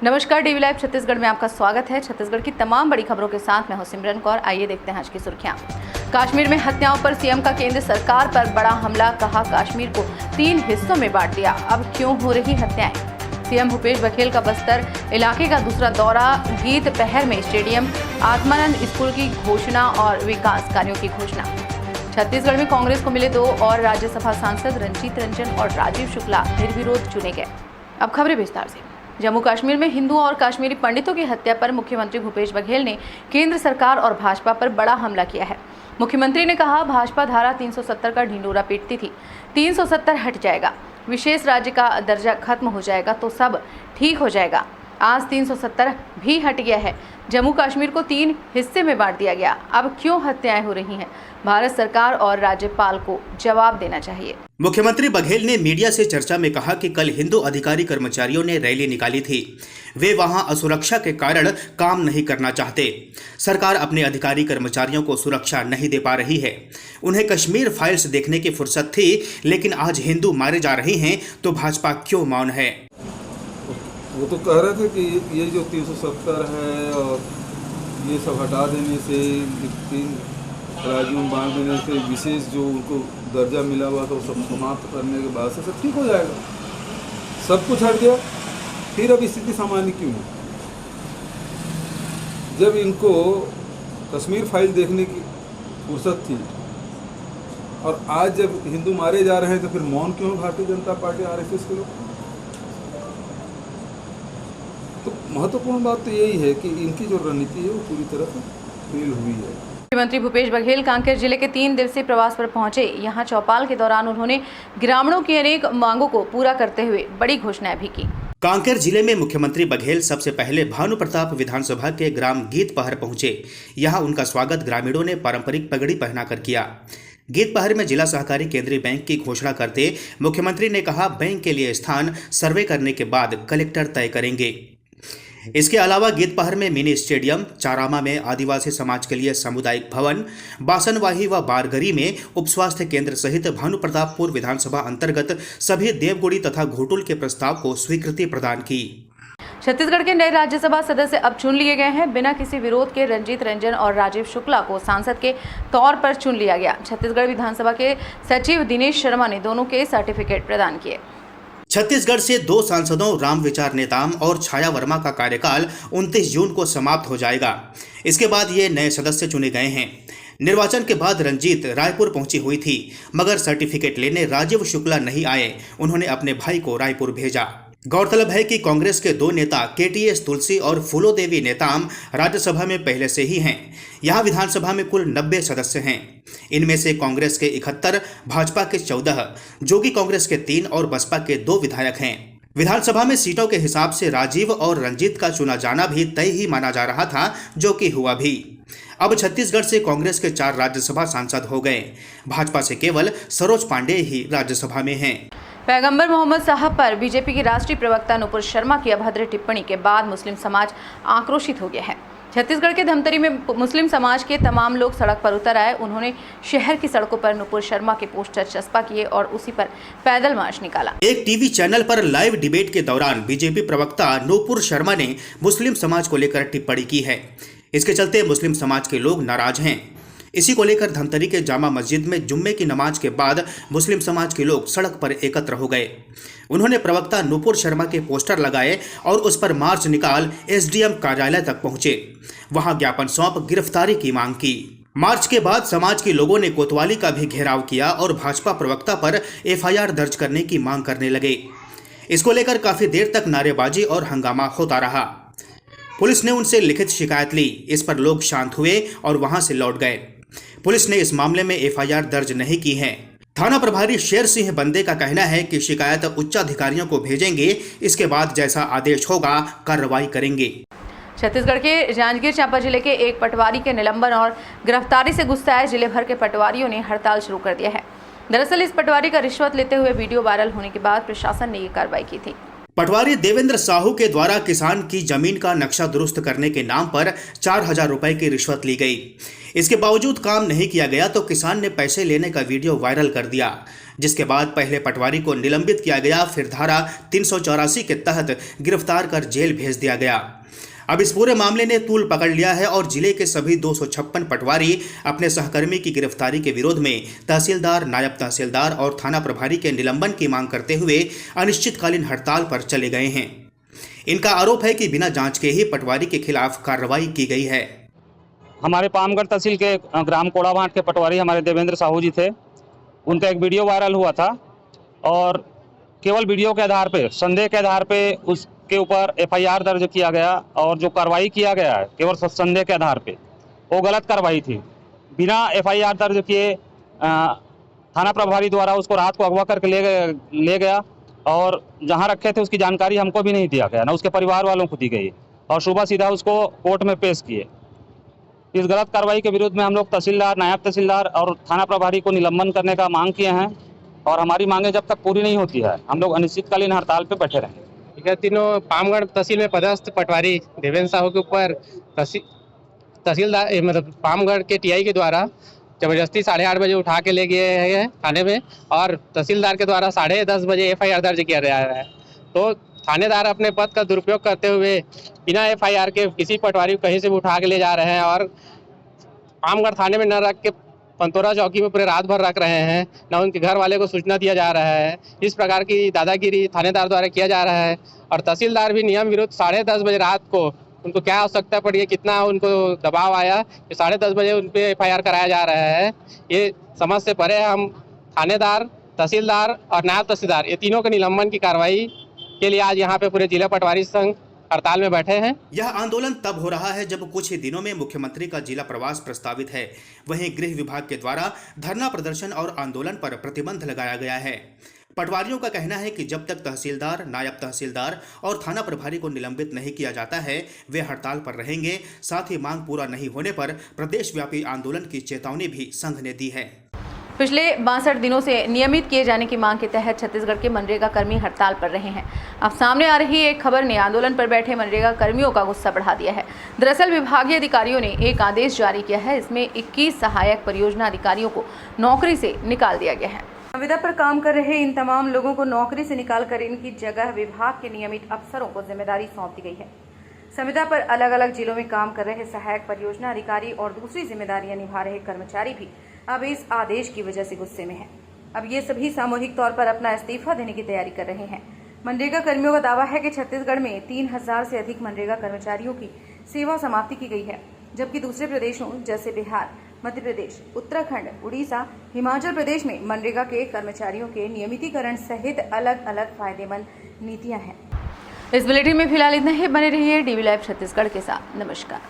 नमस्कार, DV live Chhattisgarh में आपका स्वागत है। छत्तीसगढ़ की तमाम बड़ी खबरों के साथ मैं हूं सिमरन कौर। आइए देखते हैं आज की सुर्खियां। कश्मीर में हत्याओं पर सीएम का केंद्र सरकार पर बड़ा हमला, कहा कश्मीर को 3 हिस्सों में बांट दिया, अब क्यों हो रही हत्याएं। सीएम भूपेश बघेल का बस्तर इलाके का दूसरा दौरा, गीत पहर में स्टेडियम, आत्मानंद स्कूल की घोषणा और विकास कार्यों की घोषणा। छत्तीसगढ़ में कांग्रेस को मिले 2 और राज्यसभा सांसद रंजीत रंजन और राजीव शुक्ला निर्विरोध चुने गए। अब खबरें विस्तार से। जम्मू कश्मीर में हिंदुओं और कश्मीरी पंडितों की हत्या पर मुख्यमंत्री भूपेश बघेल ने केंद्र सरकार और भाजपा पर बड़ा हमला किया है। मुख्यमंत्री ने कहा, भाजपा धारा 370 का ढिंडोरा पीटती थी, 370 हट जाएगा, विशेष राज्य का दर्जा खत्म हो जाएगा तो सब ठीक हो जाएगा। आज 370 भी हट गया है। जम्मू कश्मीर को 3 हिस्से में बांट दिया गया, अब क्यों हत्याएं हो रही हैं? भारत सरकार और राज्यपाल को जवाब देना चाहिए। मुख्यमंत्री बघेल ने मीडिया से चर्चा में कहा कि कल हिंदू अधिकारी कर्मचारियों ने रैली निकाली थी। वे वहां असुरक्षा के कारण काम नहीं करना चाहते। सरकार अपने अधिकारी कर्मचारियों को सुरक्षा नहीं दे पा रही है। उन्हें कश्मीर फाइल्स देखने की फुर्सत थी, लेकिन आज हिंदू मारे जा रहे हैं तो भाजपा क्यों मौन है? वो तो कह रहे थे कि ये जो 370 है और ये सब हटा देने से, 3 राज्यों में बांट देने से, विशेष जो उनको दर्जा मिला हुआ था वो सब समाप्त करने के बाद से सब ठीक हो जाएगा। सब कुछ हट गया, फिर अब स्थिति सामान्य क्यों है? जब इनको कश्मीर फाइल देखने की फुर्सत थी और आज जब हिंदू मारे जा रहे हैं तो फिर मौन क्यों है भारतीय जनता पार्टी, आरएसएस के लोग? तो महत्वपूर्ण बात तो यही है कि इनकी जो रणनीति है वो पूरी तरह से फेल हुई है। मुख्यमंत्री भूपेश बघेल कांकेर जिले के 3 दिवसीय प्रवास पर पहुंचे। यहां चौपाल के दौरान उन्होंने ग्रामीणों की अनेक मांगों को पूरा करते हुए बड़ी घोषणाएं भी की। कांकेर जिले में मुख्यमंत्री बघेल सबसे पहले भानु प्रताप विधानसभा के ग्राम गीत पहर पहुंचे। यहां उनका स्वागत ग्रामीणों ने पारंपरिक पगड़ी पहनाकर किया। गीत पहर में जिला सहकारी केंद्रीय बैंक की घोषणा करते मुख्यमंत्री ने कहा, बैंक के लिए स्थान सर्वे करने के बाद कलेक्टर तय करेंगे। इसके अलावा गीत पहर में मिनी स्टेडियम, चारामा में आदिवासी समाज के लिए सामुदायिक भवन, बासनवाही व बारगरी में उप स्वास्थ्य केंद्र सहित भानु प्रतापपुर विधानसभा अंतर्गत सभी देवगुड़ी तथा घोटुल के प्रस्ताव को स्वीकृति प्रदान की। छत्तीसगढ़ के नए राज्यसभा सदस्य अब चुन लिए गए हैं। बिना किसी विरोध के रंजीत रंजन और राजीव शुक्ला को सांसद के तौर पर चुन लिया गया। छत्तीसगढ़ विधानसभा के सचिव दिनेश शर्मा ने दोनों के सर्टिफिकेट प्रदान किए। छत्तीसगढ़ से 2 सांसदों राम विचार नेताम और छाया वर्मा का कार्यकाल 29 जून को समाप्त हो जाएगा। इसके बाद ये नए सदस्य चुने गए हैं। निर्वाचन के बाद रंजीत रायपुर पहुंची हुई थी, मगर सर्टिफिकेट लेने राजीव शुक्ला नहीं आए। उन्होंने अपने भाई को रायपुर भेजा। गौरतलब है कि कांग्रेस के 2 नेता केटीएस तुलसी और फूलो देवी नेताम राज्यसभा में पहले से ही हैं। यहाँ विधानसभा में कुल 90 सदस्य हैं। इनमें से कांग्रेस के 71, भाजपा के 14, जोगी कांग्रेस के 3 और बसपा के 2 विधायक हैं। विधानसभा में सीटों के हिसाब से राजीव और रंजीत का चुना जाना भी तय ही माना जा रहा था, जो कि हुआ भी। अब छत्तीसगढ़ से कांग्रेस के 4 राज्यसभा सांसद हो गए। भाजपा से केवल सरोज पांडेय ही राज्यसभा में हैं। पैगंबर मोहम्मद साहब पर बीजेपी की राष्ट्रीय प्रवक्ता नुपुर शर्मा की अभद्र टिप्पणी के बाद मुस्लिम समाज आक्रोशित हो गया है। छत्तीसगढ़ के धमतरी में मुस्लिम समाज के तमाम लोग सड़क पर उतर आए। उन्होंने शहर की सड़कों पर नुपुर शर्मा के पोस्टर चस्पा किए और उसी पर पैदल मार्च निकाला। एक टीवी चैनल पर लाइव डिबेट के दौरान बीजेपी प्रवक्ता नुपुर शर्मा ने मुस्लिम समाज को लेकर टिप्पणी की है। इसके चलते मुस्लिम समाज के लोग नाराज हैं। इसी को लेकर धमतरी के जामा मस्जिद में जुम्मे की नमाज के बाद मुस्लिम समाज के लोग सड़क पर एकत्र हो गए। उन्होंने प्रवक्ता नुपुर शर्मा के पोस्टर लगाए और उस पर मार्च निकाल एसडीएम कार्यालय तक पहुंचे। वहां ज्ञापन सौंप गिरफ्तारी की मांग की। मार्च के बाद समाज के लोगों ने कोतवाली का भी घेराव किया और भाजपा प्रवक्ता पर एफआईआर दर्ज करने की मांग करने लगे। इसको लेकर काफी देर तक नारेबाजी और हंगामा होता रहा। पुलिस ने उनसे लिखित शिकायत ली। इस पर लोग शांत हुए और वहां से लौट गए। पुलिस ने इस मामले में एफआईआर दर्ज नहीं की है। थाना प्रभारी शेर सिंह बंदे का कहना है कि शिकायत उच्चाधिकारियों को भेजेंगे। इसके बाद जैसा आदेश होगा कार्रवाई करेंगे। छत्तीसगढ़ के जांजगीर चांपा जिले के एक पटवारी के निलंबन और गिरफ्तारी से गुस्साए जिले भर के पटवारियों ने हड़ताल शुरू कर दिया है। दरअसल इस पटवारी का रिश्वत लेते हुए वीडियो वायरल होने के बाद प्रशासन ने ये कार्रवाई की थी। पटवारी देवेंद्र साहू के द्वारा किसान की जमीन का नक्शा दुरुस्त करने के नाम पर 4,000 रुपए की रिश्वत ली गई। इसके बावजूद काम नहीं किया गया तो किसान ने पैसे लेने का वीडियो वायरल कर दिया, जिसके बाद पहले पटवारी को निलंबित किया गया, फिर धारा 384 के तहत गिरफ्तार कर जेल भेज दिया गया। अब इस पूरे मामले ने तूल पकड़ लिया है और जिले के सभी 256 पटवारी अपने सहकर्मी की गिरफ्तारी के विरोध में तहसीलदार, नायब तहसीलदार और थाना प्रभारी के निलंबन की मांग करते हुए अनिश्चितकालीन हड़ताल पर चले गए हैं। इनका आरोप है कि बिना जांच के ही पटवारी के खिलाफ कार्रवाई की गई है। हमारे पामगढ़ तहसील के ग्राम कोड़ाभांट के पटवारी हमारे देवेंद्र साहू जी थे। उनका एक वीडियो वायरल हुआ था और केवल वीडियो के आधार पे, संदेह के आधार पे उसके ऊपर FIR दर्ज किया गया और जो कार्रवाई किया गया है केवल संदेह के आधार पे, वो गलत कार्रवाई थी। बिना FIR दर्ज किए थाना प्रभारी द्वारा उसको रात को अगवा करके ले गया और जहां रखे थे उसकी जानकारी हमको भी नहीं दिया गया, ना उसके परिवार वालों को दी गई और सुबह सीधा उसको कोर्ट में पेश किए। इस गलत कार्रवाई के विरुद्ध में हम लोग तहसीलदार, नायब तहसीलदार और थाना प्रभारी को निलंबन करने का मांग किए हैं और हमारी मांगे जब तक पूरी नहीं होती है हम लोग अनिश्चितकालीन हड़ताल पे बैठे रहेंगे। ठीक है, तीनों पामगढ़ तहसील में पदस्थ पटवारी देवेंद्र साहू के ऊपर तहसीलदार मतलब पामगढ़ के TI के द्वारा जबरदस्ती 8:30 बजे उठा के ले गए हैं थाने में और तहसीलदार के द्वारा 10:30 बजे FIR दर्ज किया जा रहा है। तो थानेदार अपने पद का दुरुपयोग करते हुए बिना FIR के किसी पटवारी को कहीं से भी उठा के ले जा रहे हैं और पामगढ़ थाने में न रख के पंतोरा चौकी में पूरे रात भर रख रहे हैं, न उनके घर वाले को सूचना दिया जा रहा है। इस प्रकार की दादागिरी थानेदार द्वारा किया जा रहा है और तहसीलदार भी नियम विरुद्ध 10:30 बजे रात को उनको क्या आवश्यकता पड़ी है, कितना उनको दबाव आया कि 10:30 बजे उन पर FIR कराया जा रहा है। ये समझ से परे हम थानेदार, तहसीलदार और नायब तहसीलदार ये तीनों के निलंबन की कार्रवाई के लिए आज यहाँ पे पूरे जिला पटवारी संघ हड़ताल में बैठे हैं। यह आंदोलन तब हो रहा है जब कुछ ही दिनों में मुख्यमंत्री का जिला प्रवास प्रस्तावित है। वहीं गृह विभाग के द्वारा धरना प्रदर्शन और आंदोलन पर प्रतिबंध लगाया गया है। पटवारियों का कहना है कि जब तक तहसीलदार, नायब तहसीलदार और थाना प्रभारी को निलंबित नहीं किया जाता है वे हड़ताल पर रहेंगे। साथ ही मांग पूरा नहीं होने पर प्रदेशव्यापी आंदोलन की चेतावनी भी संघ ने दी है। पिछले 62 दिनों से नियमित किए जाने की मांग के तहत छत्तीसगढ़ के मनरेगा कर्मी हड़ताल पर रहे हैं। अब सामने आ रही एक खबर ने आंदोलन पर बैठे मनरेगा कर्मियों का गुस्सा बढ़ा दिया है। दरअसल विभागीय अधिकारियों ने एक आदेश जारी किया है। इसमें 21 सहायक परियोजना अधिकारियों को नौकरी से निकाल दिया गया है। संविदा पर काम कर रहे इन तमाम लोगों को नौकरी से निकालकर इनकी जगह विभाग के नियमित अफसरों को जिम्मेदारी सौंप दी गई है। संविदा पर अलग अलग जिलों में काम कर रहे सहायक परियोजना अधिकारी और दूसरी जिम्मेदारियां निभा रहे कर्मचारी भी अब इस आदेश की वजह से गुस्से में हैं। अब ये सभी सामूहिक तौर पर अपना इस्तीफा देने की तैयारी कर रहे हैं। मनरेगा कर्मियों का दावा है कि छत्तीसगढ़ में 3000 से अधिक मनरेगा कर्मचारियों की सेवा समाप्ति की गई है, जबकि दूसरे प्रदेशों जैसे बिहार, मध्य प्रदेश, उत्तराखंड, उड़ीसा, हिमाचल प्रदेश में मनरेगा के कर्मचारियों के नियमितीकरण सहित अलग अलग फायदेमंद नीतियां हैं। इस बुलेटिन में फिलहाल इतना ही। बने रहिए DV लाइव छत्तीसगढ़ के साथ। नमस्कार।